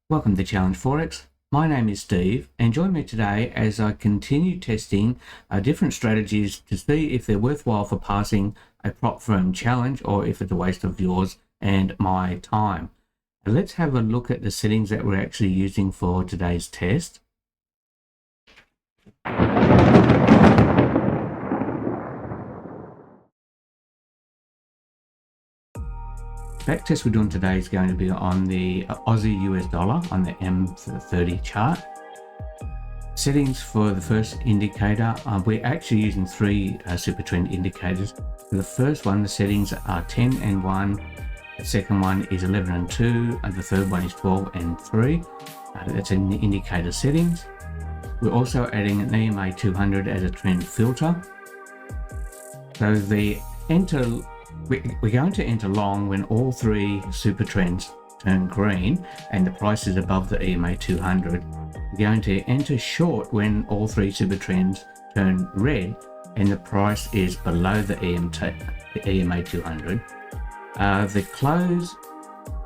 Welcome to Challenge Forex. My name is Steve, and join me today as I continue testing different strategies to see if they're worthwhile for passing a prop firm challenge or if it's a waste of yours and my time. Let's have a look at the settings that we're actually using for today's test. Backtest we're doing today is going to be on the Aussie US dollar on the M30 chart. Settings for the first indicator, we're actually using three super trend indicators. For the first one, the settings are 10 and 1, the second one is 11 and 2, and the third one is 12 and 3. That's in the indicator settings. We're also adding an EMA 200 as a trend filter. So we're going to enter long when all three super trends turn green and the price is above the EMA 200. We're going to enter short when all three super trends turn red and the price is below the EMA 200. The close,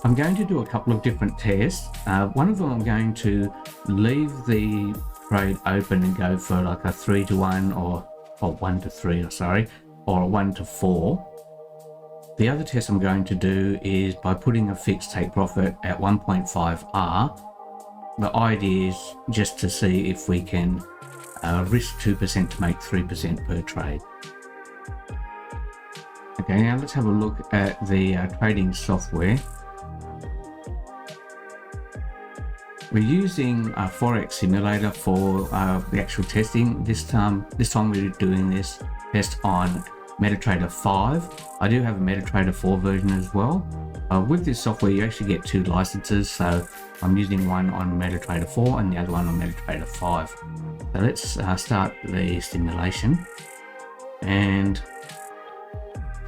I'm going to do a couple of different tests. One of them I'm going to leave the trade open and go for like a 3 to 1 or 1 to 3, or a 1 to 4. The other test I'm going to do is by putting a fixed take profit at 1.5R. The idea is just to see if we can risk 2% to make 3% per trade. Okay, now let's have a look at the trading software. We're using a Forex simulator for the actual testing. This time we're doing this test on MetaTrader 5. I do have a MetaTrader 4 version as well. With this software you actually get two licenses, so I'm using one on MetaTrader 4 and the other one on MetaTrader 5. So let's start the simulation. And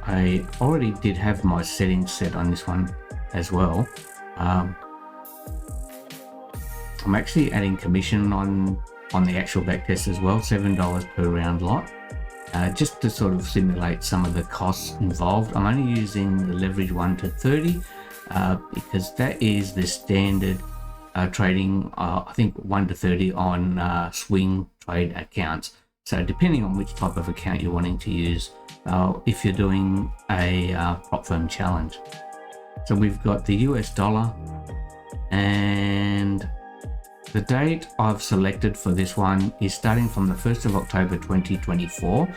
I already did have my settings set on this one as well. I'm actually adding commission on the actual backtest as well, $7 per round lot. Just to sort of simulate some of the costs involved. I'm only using the leverage 1 to 30 because that is the standard trading, I think 1 to 30 on swing trade accounts. So depending on which type of account you're wanting to use, if you're doing a prop firm challenge. So we've got the US dollar, and the date I've selected for this one is starting from the 1st of October 2024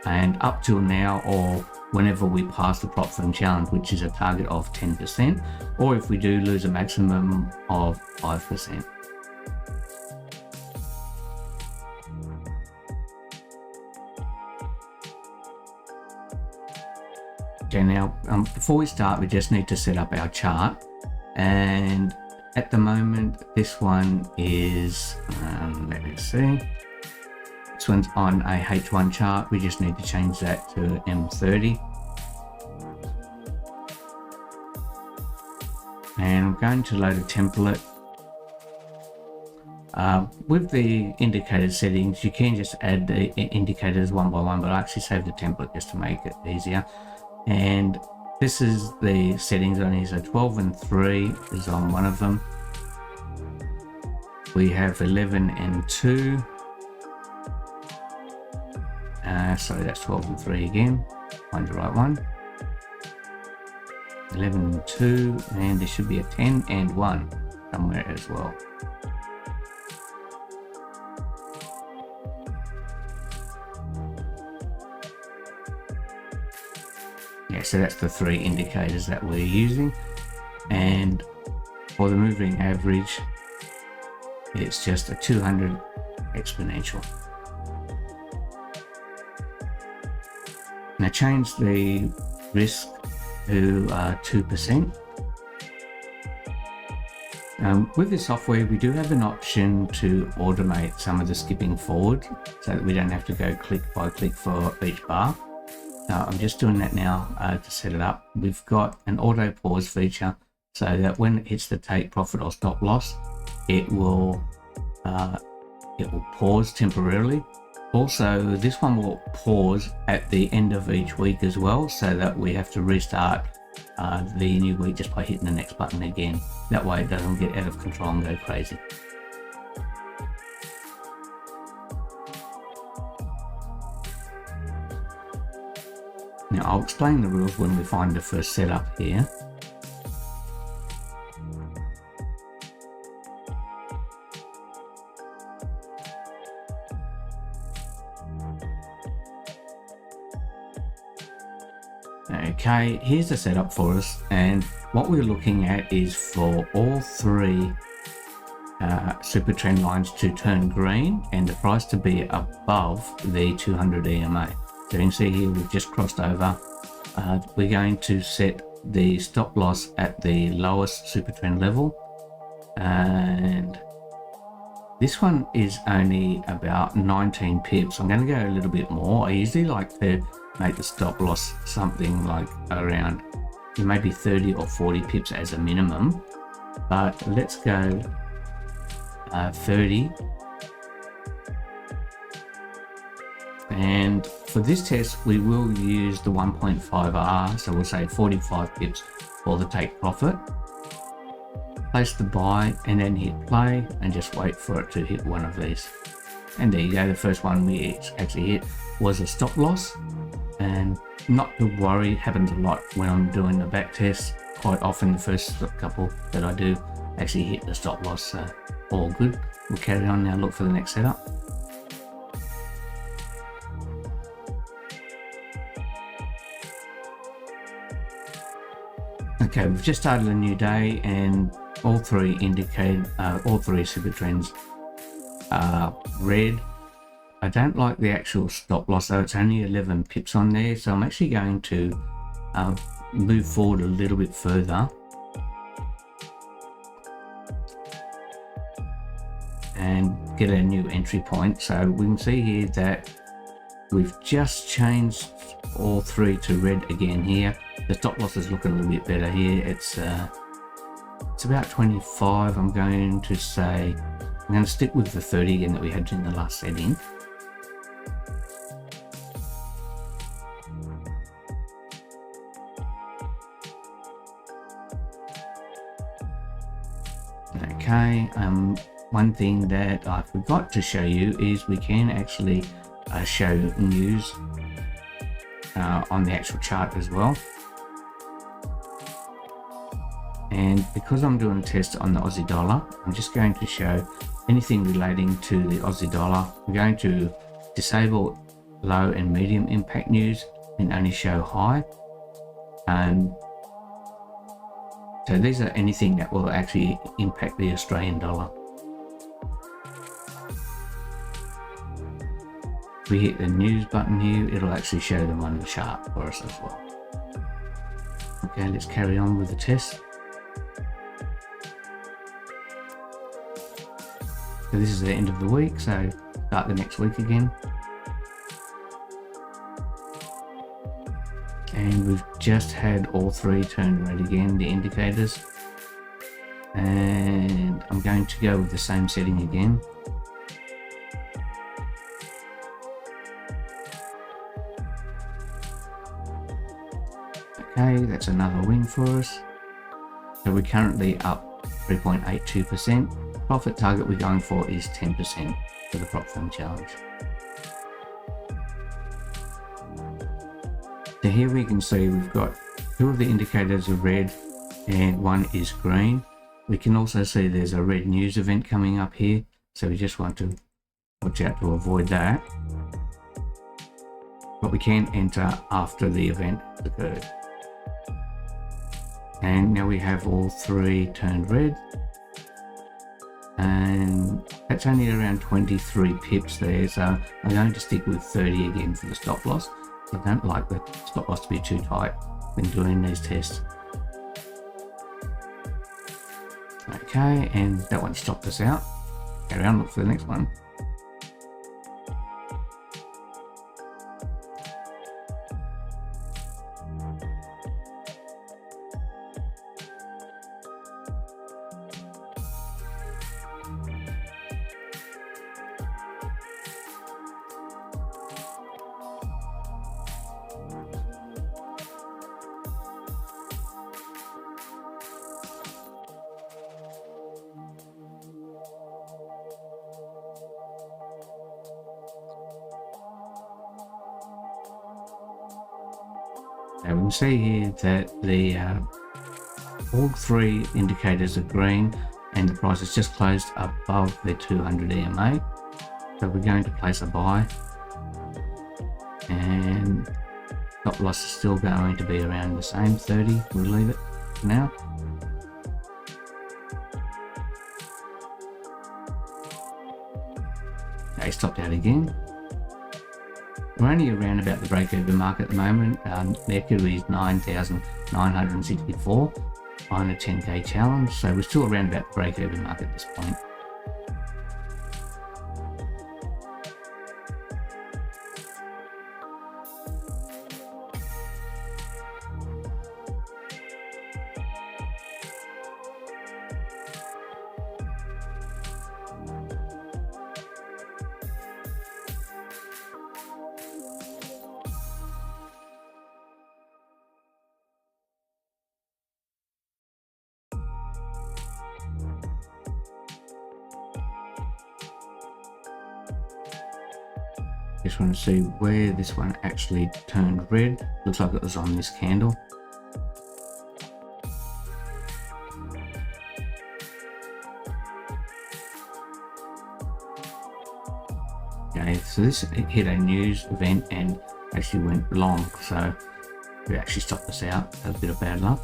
and up till now, or whenever we pass the prop firm challenge, which is a target of 10%, or if we do lose a maximum of 5%. Okay, now before we start, we just need to set up our chart, and at the moment, this one is, let me see, this one's on a H1 chart. We just need to change that to M30. And I'm going to load a template. With the indicator settings, you can just add the indicators one by one, but I actually saved the template just to make it easier. And this is the settings on here. So 12 and 3 is on one of them. We have 11 and 2. Sorry, that's 12 and 3 again. Find the right one. 11 and 2, and there should be a 10 and 1 somewhere as well. Yeah, so that's the three indicators that we're using, and for the moving average it's just a 200 exponential. Now change the risk to 2%. With this software we do have an option to automate some of the skipping forward so that we don't have to go click by click for each bar. I'm just doing that now to set it up. We've got an auto pause feature so that when it hits the take profit or stop loss, it will pause temporarily. Also, this one will pause at the end of each week as well, so that we have to restart the new week just by hitting the next button again. That way it doesn't get out of control and go crazy. Now I'll explain the rules when we find the first setup here. Okay, here's the setup for us, and what we're looking at is for all three super trend lines to turn green and the price to be above the 200 EMA. So you can see here we've just crossed over. We're going to set the stop loss at the lowest super trend level, and this one is only about 19 pips. I'm going to go a little bit more. I usually like to make the stop loss something like around maybe 30 or 40 pips as a minimum, but let's go 30. And for this test we will use the 1.5R, so we'll say 45 pips for the take profit. Place the buy and then hit play and just wait for it to hit one of these. And there you go, the first one we actually hit was a stop loss. And not to worry, happens a lot when I'm doing the back test. Quite often the first couple that I do actually hit the stop loss, so all good. We'll carry on now, look for the next setup. Okay, we've just started a new day and all three indicate, all three super trends are red. I don't like the actual stop loss though, it's only 11 pips on there, so I'm actually going to move forward a little bit further and get a new entry point. So we can see here that we've just changed all three to red again here. The stop loss is looking a little bit better here. It's about 25. I'm going to say, I'm going to stick with the 30 again that we had in the last setting. Okay, one thing that I forgot to show you is we can actually show news on the actual chart as well. And because I'm doing a test on the Aussie dollar, I'm just going to show anything relating to the Aussie dollar. I'm going to disable low and medium impact news and only show high. So these are anything that will actually impact the Australian dollar. If we hit the news button here, it'll actually show them on the chart for us as well. Okay, let's carry on with the test. So this is the end of the week, so start the next week again. And we've just had all three turn red again, the indicators. And I'm going to go with the same setting again. Okay, that's another win for us. So we're currently up 3.82%. Profit target we're going for is 10% for the prop firm challenge. So here we can see we've got two of the indicators are red and one is green. We can also see there's a red news event coming up here, so we just want to watch out to avoid that. But we can enter after the event occurred. And now we have all three turned red. And that's only around 23 pips there, so I'm going to stick with 30 again for the stop loss. I don't like the stop loss to be too tight when doing these tests. Okay, and that one stopped us out. Carry on, look for the next one. Now we can see here that the all three indicators are green and the price is just closed above the 200 EMA. So we're going to place a buy, and stop loss is still going to be around the same 30. We'll leave it for now. Okay, stopped out again. We're only around about the break-even mark at the moment. The equity is 9,964 on a 10k challenge, so we're still around about the break-even mark at this point. Just want to see where this one actually turned red. Looks like it was on this candle. Okay, so this hit a news event and actually went long, so we actually stopped this out. A bit of bad luck.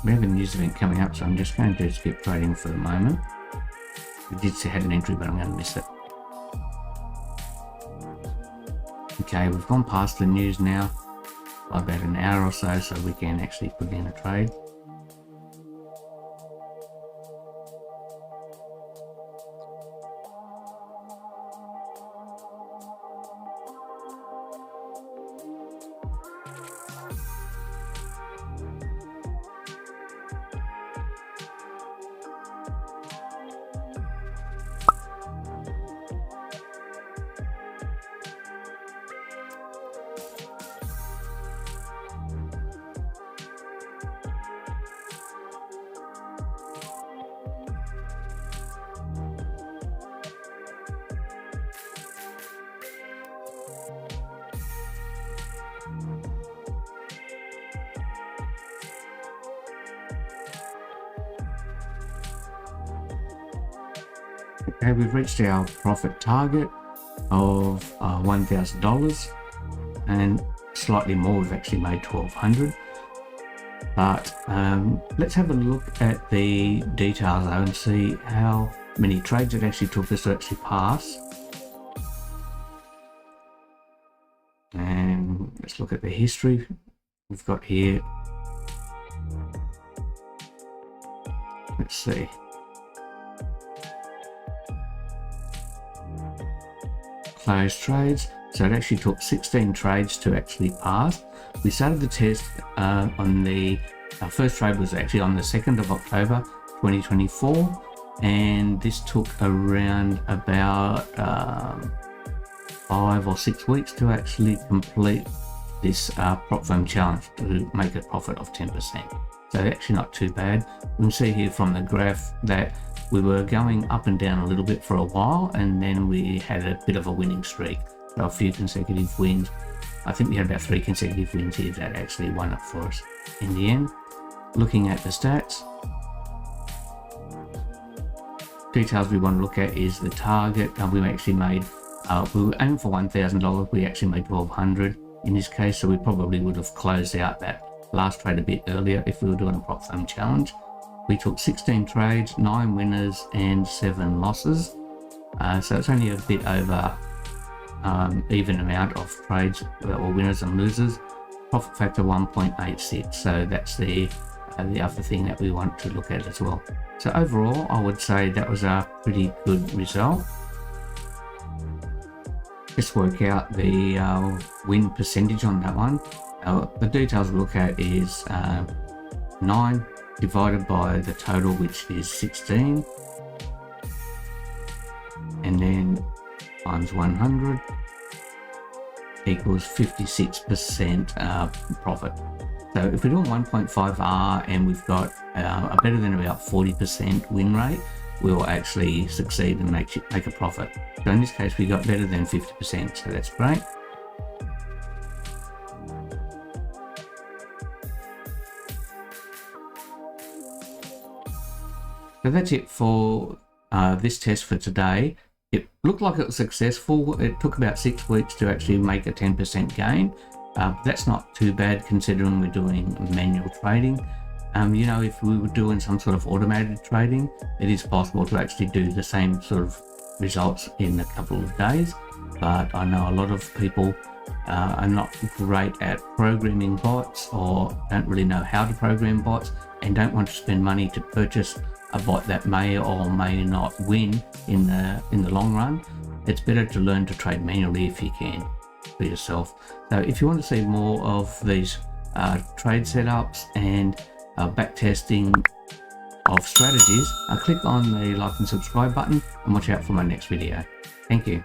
We have a news event coming up, so I'm just going to skip trading for the moment. We did have an entry, but I'm going to miss it. Okay, we've gone past the news now by about an hour or so, so we can actually put in a trade. Okay, we've reached our profit target of $1,000 and slightly more. We've actually made $1,200. But let's have a look at the details though and see how many trades it actually took us to actually pass. And let's look at the history we've got here. Let's see. Closed trades. So it actually took 16 trades to actually pass. We started the test on our first trade was actually on the 2nd of October 2024, and this took around about 5 or 6 weeks to actually complete this prop firm challenge to make a profit of 10%. So actually not too bad. We can see here from the graph that we were going up and down a little bit for a while, and then we had a bit of a winning streak. So a few consecutive wins. I think we had about 3 consecutive wins here that actually won it for us in the end. Looking at the stats, details we want to look at is the target. We actually made, we were aiming for $1,000. We actually made $1,200 in this case, so we probably would have closed out that last trade a bit earlier if we were doing a prop firm challenge. We took 16 trades, 9 winners and 7 losses. So it's only a bit over even amount of trades or winners and losers. Profit factor 1.86. So that's the other thing that we want to look at as well. So overall, I would say that was a pretty good result. Just work out the win percentage on that one. The details we look at is 9 divided by the total, which is 16, and then times 100 equals 56% profit. So if we're doing 1.5R and we've got a better than about 40% win rate, we'll actually succeed and make a profit. So in this case, we got better than 50%, so that's great. So that's it for this test for today. It looked like it was successful. It took about 6 weeks to actually make a 10% gain. That's not too bad considering we're doing manual trading. You know, if we were doing some sort of automated trading, it is possible to actually do the same sort of results in a couple of days. But I know a lot of people are not great at programming bots, or don't really know how to program bots, and don't want to spend money to purchase a bot that may or may not win in the long run. It's better to learn to trade manually if you can for yourself. So if you want to see more of these trade setups and back testing of strategies, click on the like and subscribe button and watch out for my next video. Thank you.